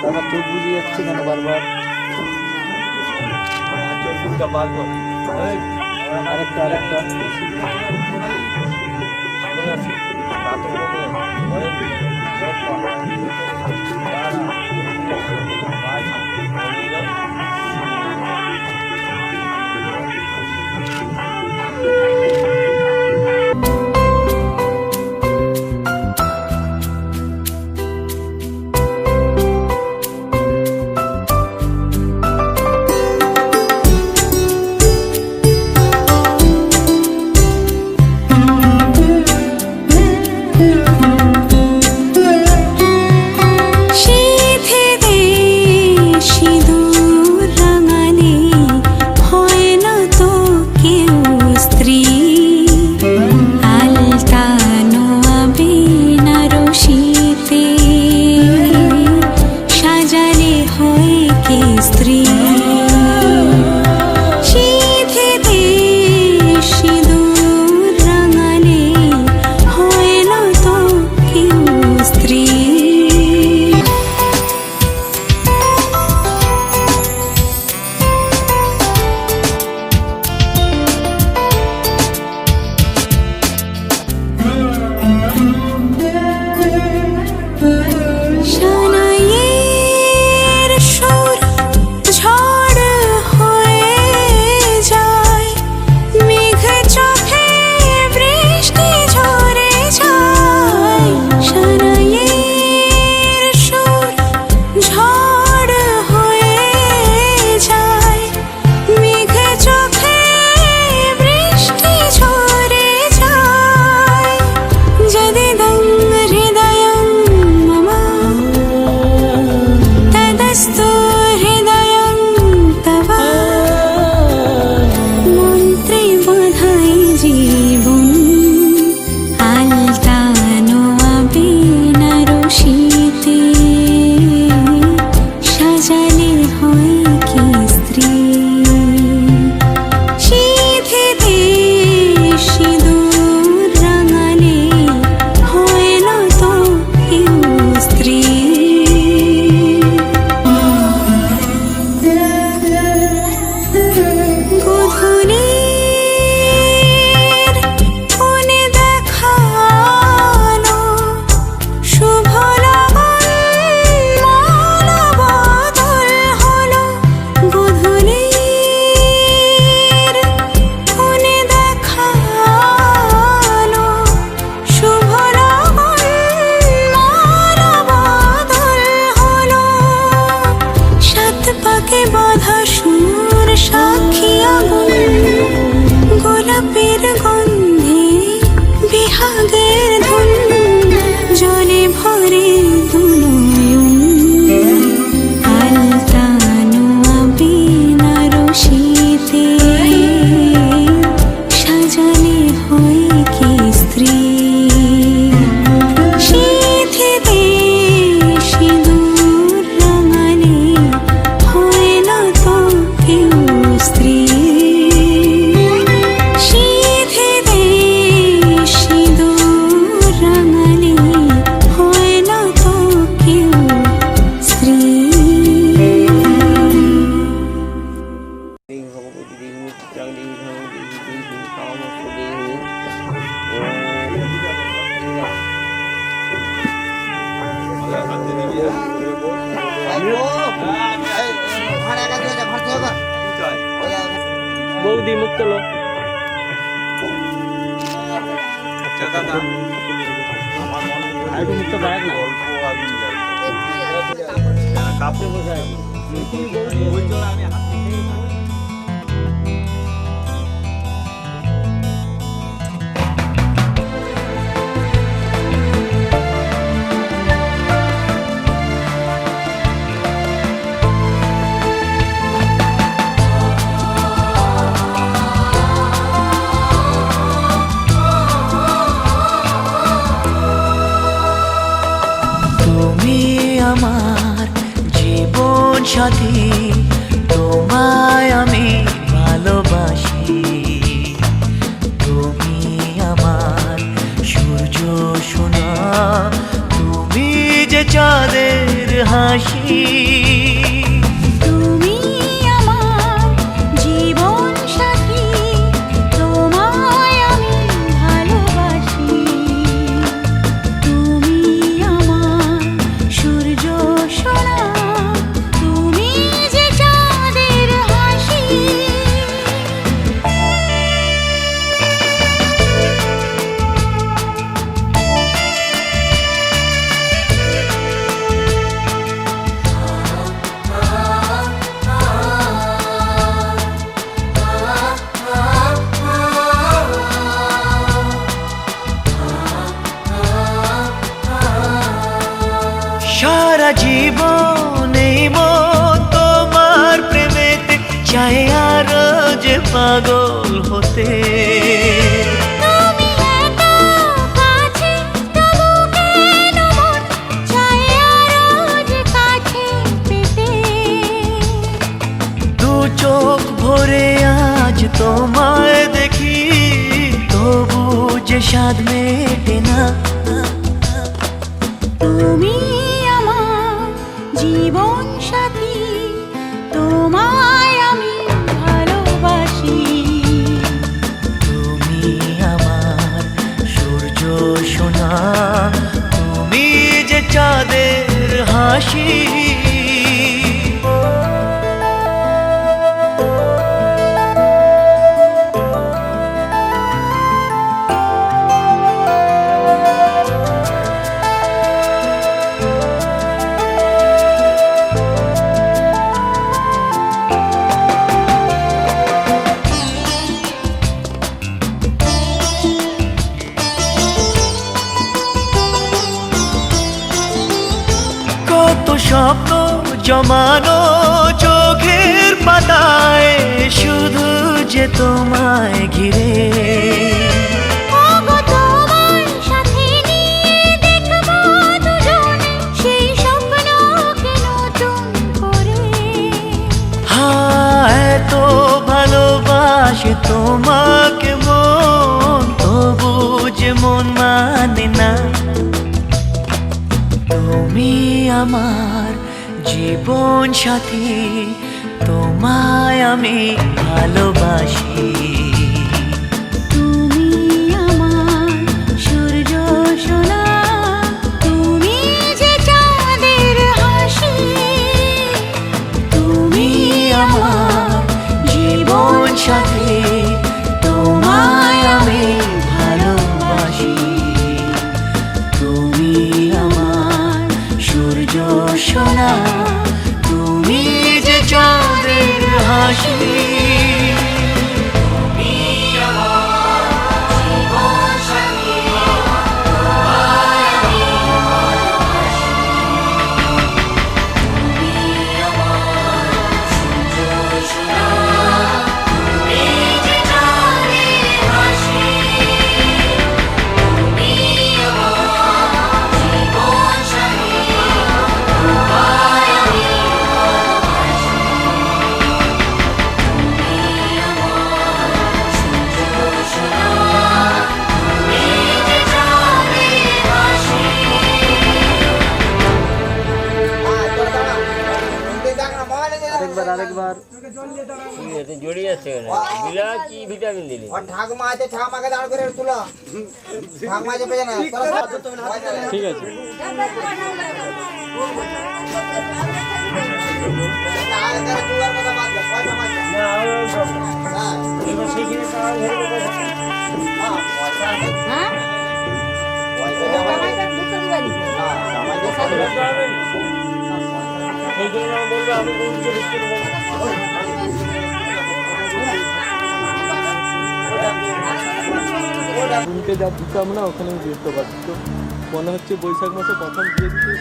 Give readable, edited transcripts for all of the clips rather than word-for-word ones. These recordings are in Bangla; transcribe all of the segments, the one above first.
দাদা চোখ বুঝিয়ে যাচ্ছে কেন বারবার? আরেকটা বৌদি মুখ তোলো। মুক্ত বাড়াক না কাপড়ে বসে হাসি। তুমি আমার জীবন সাথী, তোমায় আমি ভালোবাসি। তুমি আমার সূর্য সোনা, তুমি যে চাঁদের হাসি। সারা জীবন এই মন তোমার প্রেমেতে চাই আরো যে পাগল হতে। তুমি এত কাছে, তবু কেন মন চায় আরো যে কাছে পেতে। দু চোখ ভরে আজ তোমায় দেখি, তবু যে স্বাদ মেটে না। তুমি আমার জীবন সাথী, তোমায় আমি ভালোবাসি। তুমি আমার সূর্য সোনা, তুমি যে চাঁদের হাসি। কত স্বপ্ন জমানো চোখের পাতায়, শুধু যে তোমায় ঘিরে। ওগো তোমার সাথে নিয়ে দেখবো দুজনে সেই স্বপ্নকে নতুন করে। এত ভালোবাসে তোমাকে মন, তবু যে মন মানে না। তুমি আমার জীবন সাথী, তোমায় আমি ভালোবাসি। তুমি আমার সূর্য সোনা, তুমি যে চাঁদের হাসি। তুমি আমার জীবন সাথী, তোমায় আমি ভালোবাসি। তুমি আমার সূর্য সোনা, তুমি যে চাঁদের হাসি। আরেকবার জড়িয়ে যাচ্ছে কেন? বিলা কি ভিটামিন দিলি? ঠাকুমা আছে, ঠাকুমাকে দাঁড় করে তুলো। ঠাকুমা আছে পেছনে। ঠিক আছে। না, এবার সেইখানে সারা ধরে দেবো। সেই জন্য আমি বলবো আমি গরুকে ঢুকতে দেবো। উল্টে যা দিতাম না ওখানে আমি বুঝতে পারছি। তো মনে হচ্ছে বৈশাখ মাসে প্রথম দিয়ে দিতে।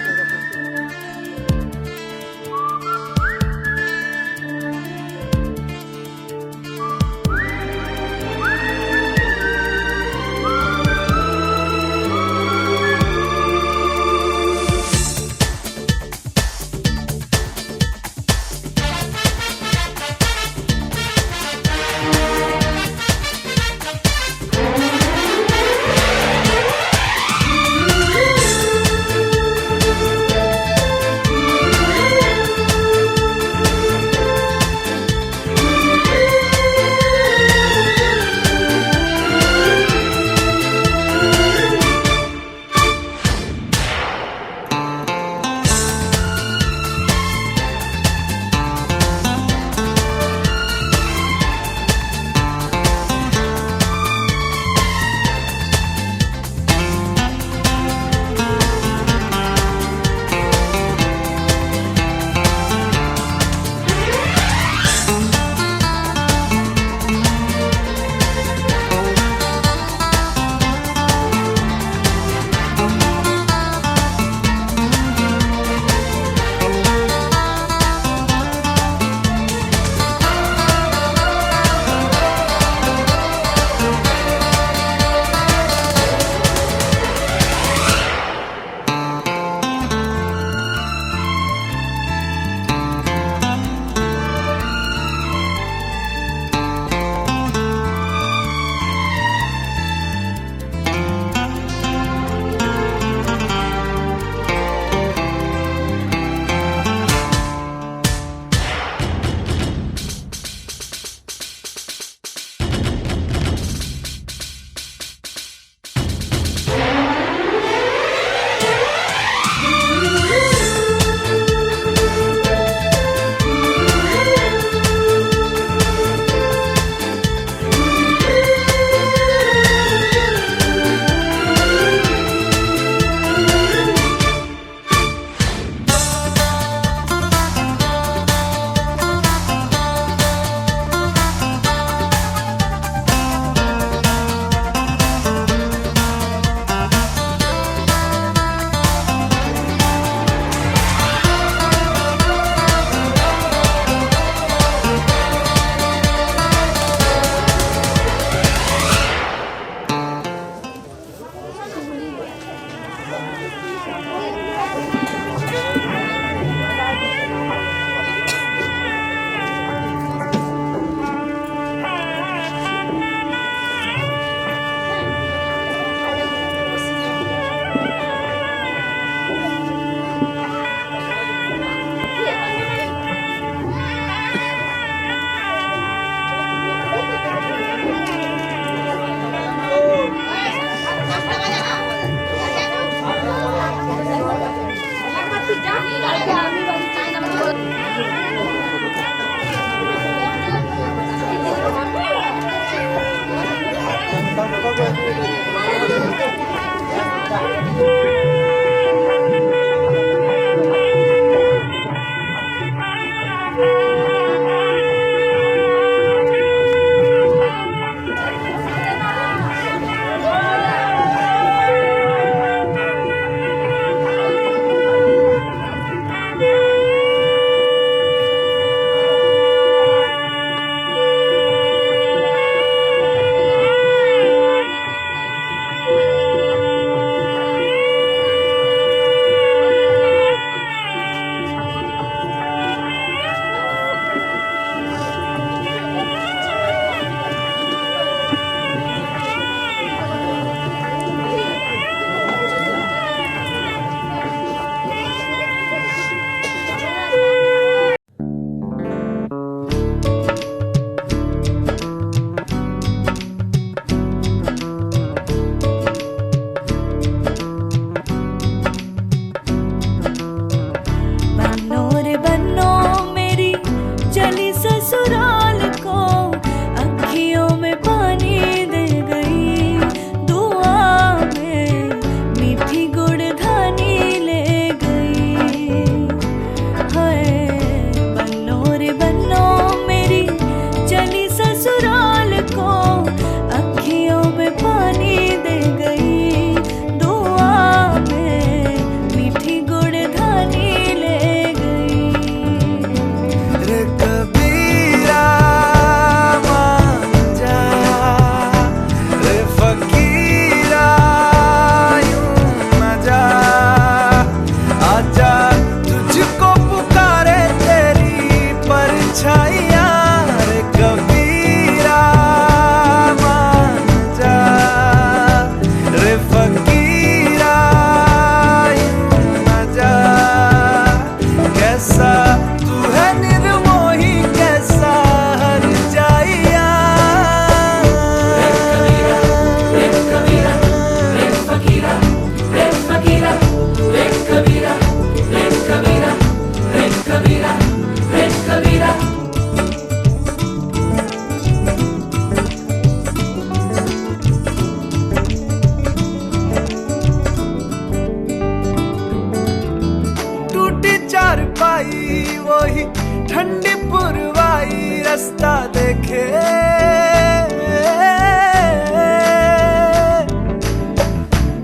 वही ठंडी पुरवाई रास्ता देखे,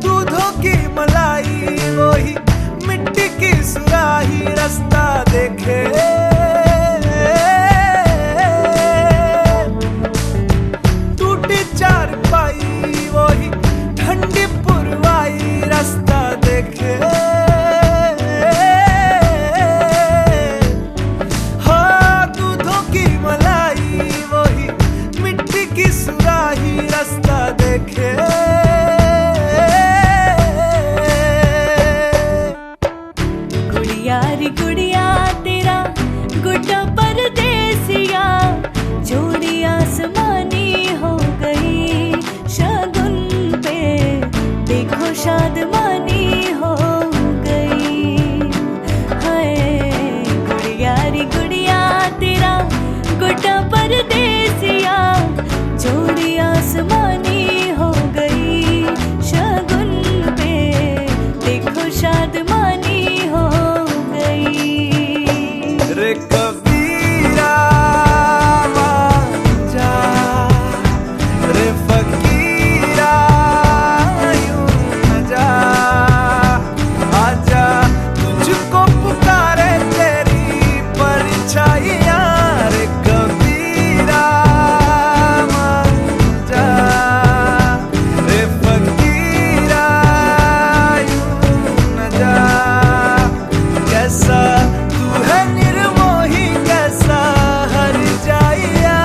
दूधों की मलाई वही मिट्टी की सुराही रास्ता देखे, टूटी चारपाई वही ठंडी पुरवाई रास्ता देखे, हाँ दूधों की मलाई वही मिट्टी की सुराही रास्ता देखे। गुड़िया रे गुड़िया तेरा गुड्डा परदेसिया, जोड़ी आसमानी हो गई शगुन पे, देखो शादमानी हो गई। हाय गुड़िया रे गुड़िया तेरा गुड्डा परदेसिया, जोड़ी आसमानी हो गई शगुन पे, देखो शादमानी हो गई। रे कबीरा जा, रे फकीरा यूं न जा, आजा तुझको पुकारे तेरी परछाइयाँ। रे कबीरा जा, रे फकीरा यूं न जा, कैसा तू है निर्मोही कैसा हर जाइया।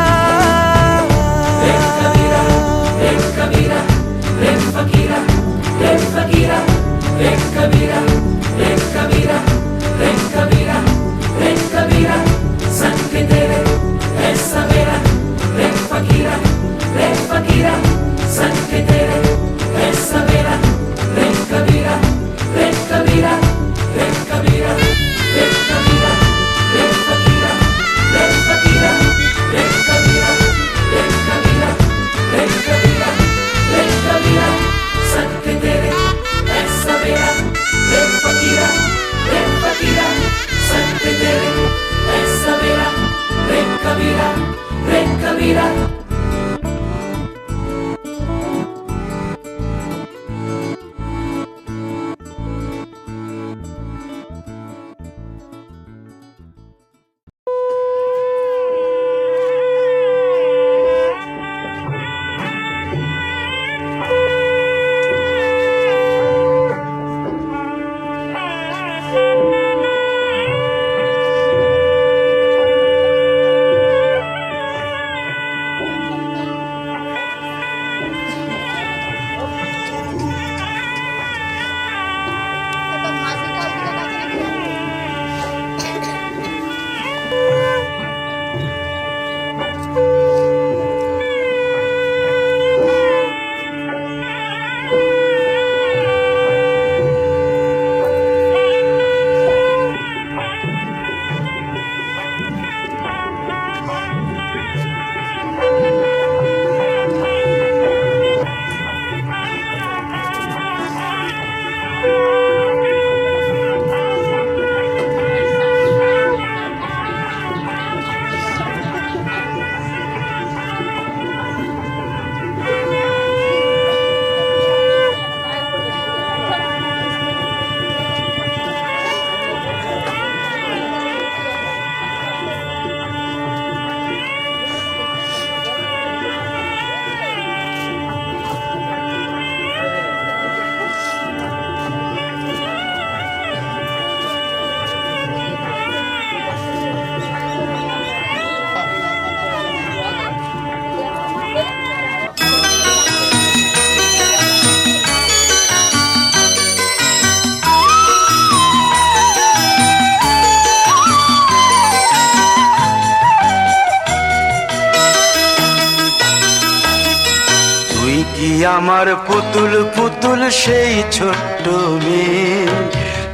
আমার পুতুল পুতুল সেই ছোট্ট মেয়ে,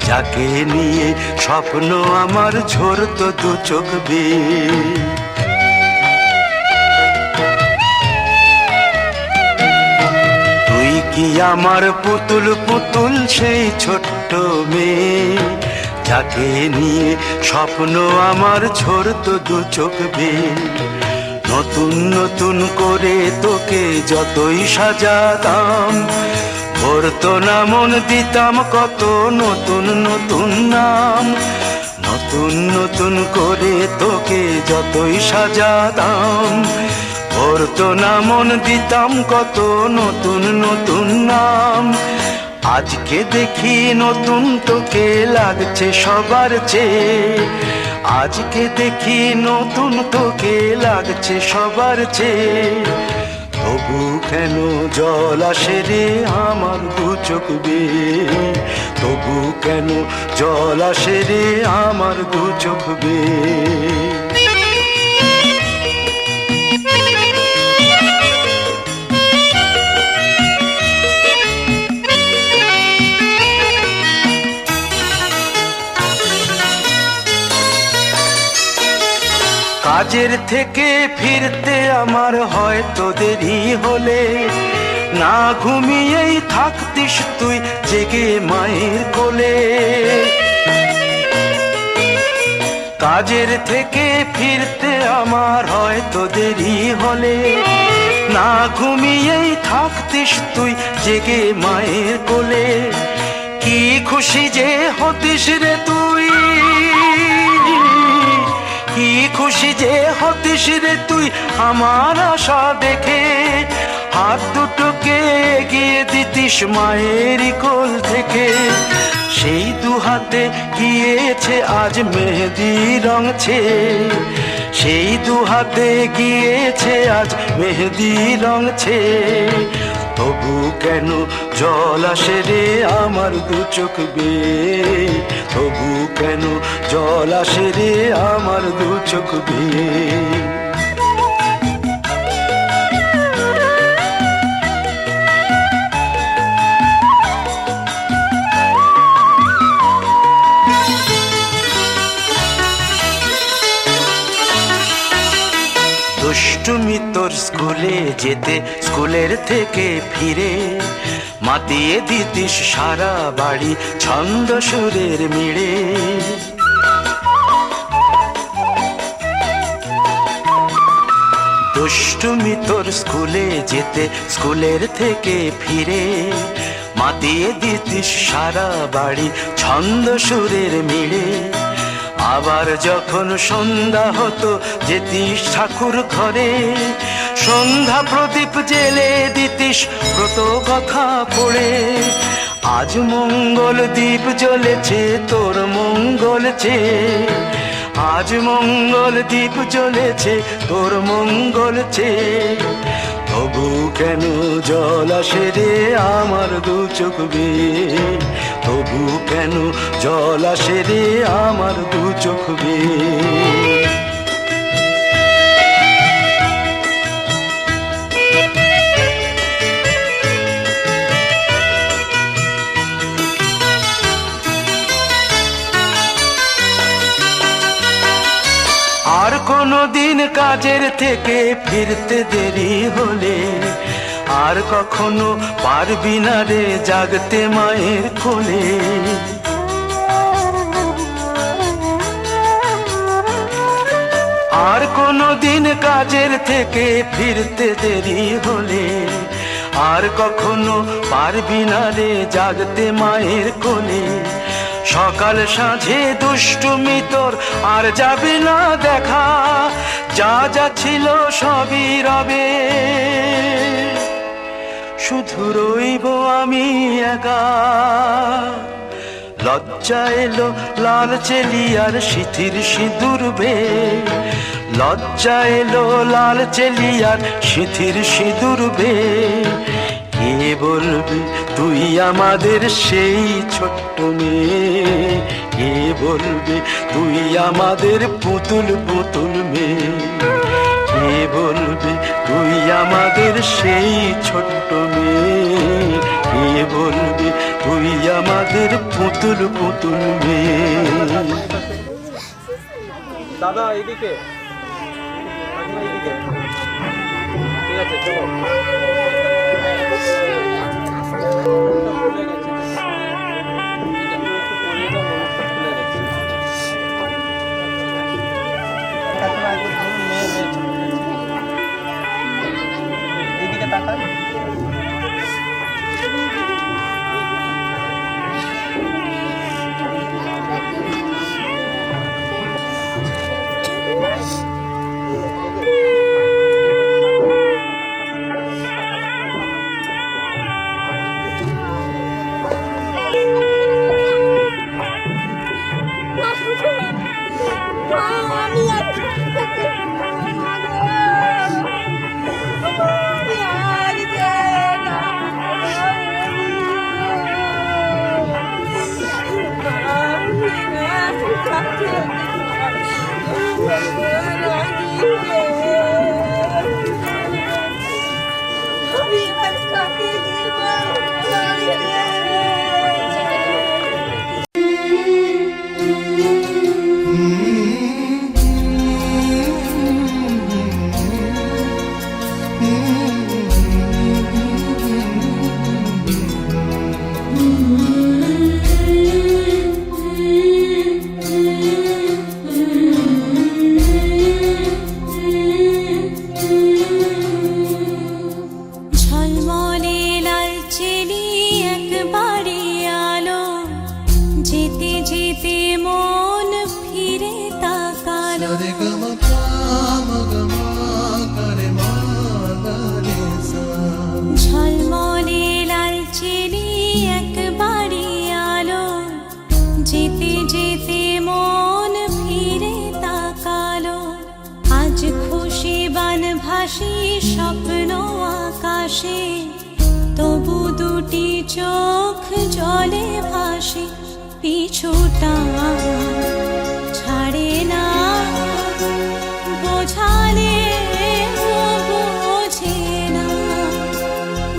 যাকে নিয়ে স্বপ্ন আমার ঝরতো দু চোখ বেয়ে। তুই কি আমার পুতুল পুতুল সেই ছোট্ট মেয়ে, যাকে নিয়ে স্বপ্ন আমার ঝরতো দু চোখ বেয়ে। নতুন নতুন করে তোকে যতই সাজাতাম, ভরতো না মন, দিতাম কত নতুন নতুন নাম। নতুন নতুন করে তোকে যতই সাজাতাম, ভরতো না মন, দিতাম কত নতুন নতুন নাম। আজকে দেখি নতুন তোকে লাগছে সবার চেয়ে, আজকে দেখি নতুন তোকে লাগছে সবার চেয়ে। তবু কেন জল আসে রে আমার দু চোখ বেয়ে, তবু কেন জল আসে রে আমার দু চোখ বেয়ে। কাজের থেকে ফিরতে আমার হয়তো দেরি হলে, না ঘুমিয়েই থাকতিস তুই জেগে মায়ের কোলে। কাজের থেকে ফিরতে আমার হয়তো দেরি হলে, না ঘুমিয়েই থাকতিস তুই জেগে মায়ের কোলে। কি খুশি যে হতিস রে তুই, কি খুশি যে হতিস রে তুই আমার আশা দেখে। হাত দুটোকে এগিয়ে দিতিস মায়ের কোল থেকে, সেই দু হাতে গিয়েছে আজ মেহেদি রং ছেয়ে। সেই দু হাতে গিয়েছে আজ মেহেদি রং ছেয়ে। তবু কেন জল আসে রে আমার দু চোখ বেয়ে, তবু কেন জল আসে রে আমার দু চোখ বেয়ে। দুষ্টুমি তোর স্কুলে যেতে, স্কুলের থেকে ফিরে মাতিয়ে দিতিস সারা বাড়ি ছন্দ সুরের মিড়ে। দুষ্টুমি তোর স্কুলে যেতে, স্কুলের থেকে ফিরে মাতিয়ে দিতিস সারা বাড়ি ছন্দ সুরের মিড়ে। আবার যখন সন্ধ্যা হতো যেতিস ঠাকুর ঘরে, সন্ধ্যা প্রদীপ জেলে দিতিস ব্রত কথা পড়ে। আজ মঙ্গল দ্বীপ জ্বলেছে তোর মঙ্গল চেয়ে, আজ মঙ্গল দ্বীপ জ্বলেছে তোর মঙ্গল চেয়ে। তবু কেন জল আসে রে আমার দু চোখ বেয়ে, তবু কেন জল আসে রে আমার দু চোখ বেয়ে। আর কোনো দিন কাজের থেকে ফিরতে দেরি হলে, আর কখনো পারবি না রে জাগতে মায়ের কোলে। আর কোনো দিন কাজের থেকে ফিরতে দেরি হলে, আর কখনো পারবি না রে জাগতে মায়ের কোলে। সকাল সাঁঝে দুষ্টুমি তোর আর যাবে না দেখা, যা যা ছিল সবই রবে, শুধু রইব আমি একা। লজ্জা এলো লাল চেলিয়ার সিথির সিঁদুর বেয়ে, লজ্জা এলো লাল চেলিয়ার সিথির সিঁদুর বেয়ে। কে বলবি তুই আমাদের সেই ছোট্ট মেয়ে, কে বলবি তুই আমাদের পুতুল পুতুল মেয়ে। কে বলবি তুই আমাদের সেই ছোট্ট মেয়ে, কে বলবি তুই আমাদের পুতুল পুতুল মেয়ে। দাদা এদিকে, এদিকে ঠিক আছে চলো। একটু পরিয়ে দাও, মনটা খুলে গেছে। যেতে যেতে মন ফিরে তাকালো, আজ খুশি বানভাসি স্বপ্ন আকাশে, তবু দুটি চোখ জলে ভাসে, পিছুটা ছাড়ে না, বোঝালে বোঝে না,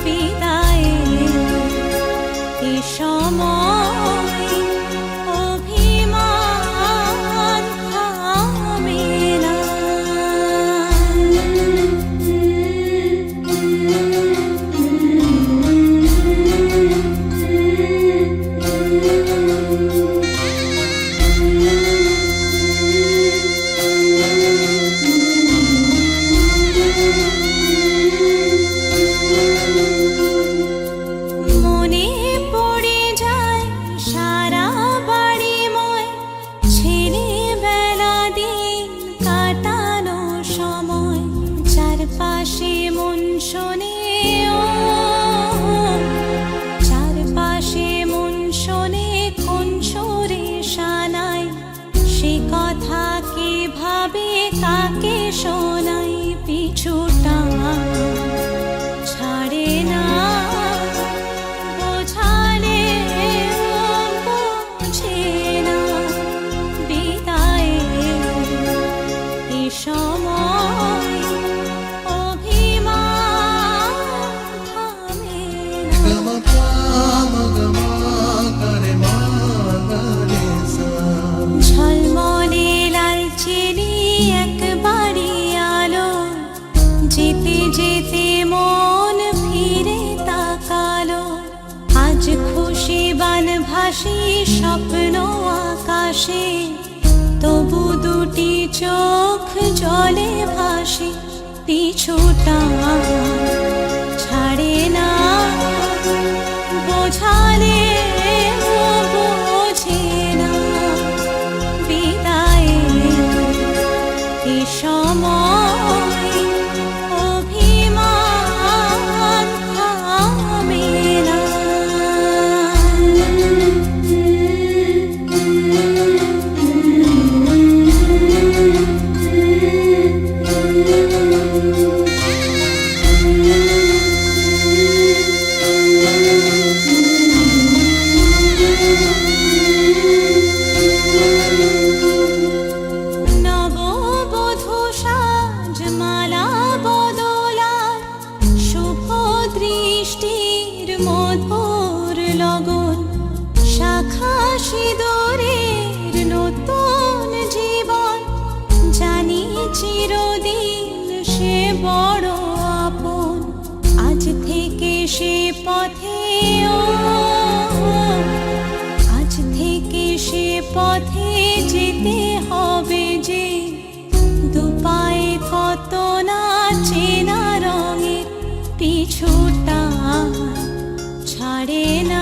বিদায়ের এ সময় অভিমান থামে না। মনে পড়ে যায় সারা বাড়িময় ছেলেবেলা দিন কাটানো সময়, চারপাশে মন শোনে ও, চারপাশে মন শোনে কোন সুরে শানাই, সে কথা কে ভাবে কাকে শোনাই, পিছুটা ছাড়ে না, বোঝালে বোঝে না, বিদায়ের এ সময় অভিমান থামে না। ঝলমলে লাল চিনি একবারই আলো, যেতে যেতে মন ফিরে তাকালো, আজ খুশি বানভাসি স্বপ্ন আকাশে, তবু দুটি চোখ জলে ভাসে, পিছুটা ছাড়ে না, বোঝালে বোঝে না, বিদায়ের এ সময় অভিমান থামে না। নববধূ সাজমালা বদলার শুভ দৃষ্টির মধুর লগন, শাখা সিঁদুরের নতুন জীবন, জানি চিরদিন সে বড় আপন, আজ থেকে সে পথে ও, আজ থেকে সে পথে যেতে হবে যে, দুপায়ে কত না চেনা রঙের, পিছুটা ছাড়ে না।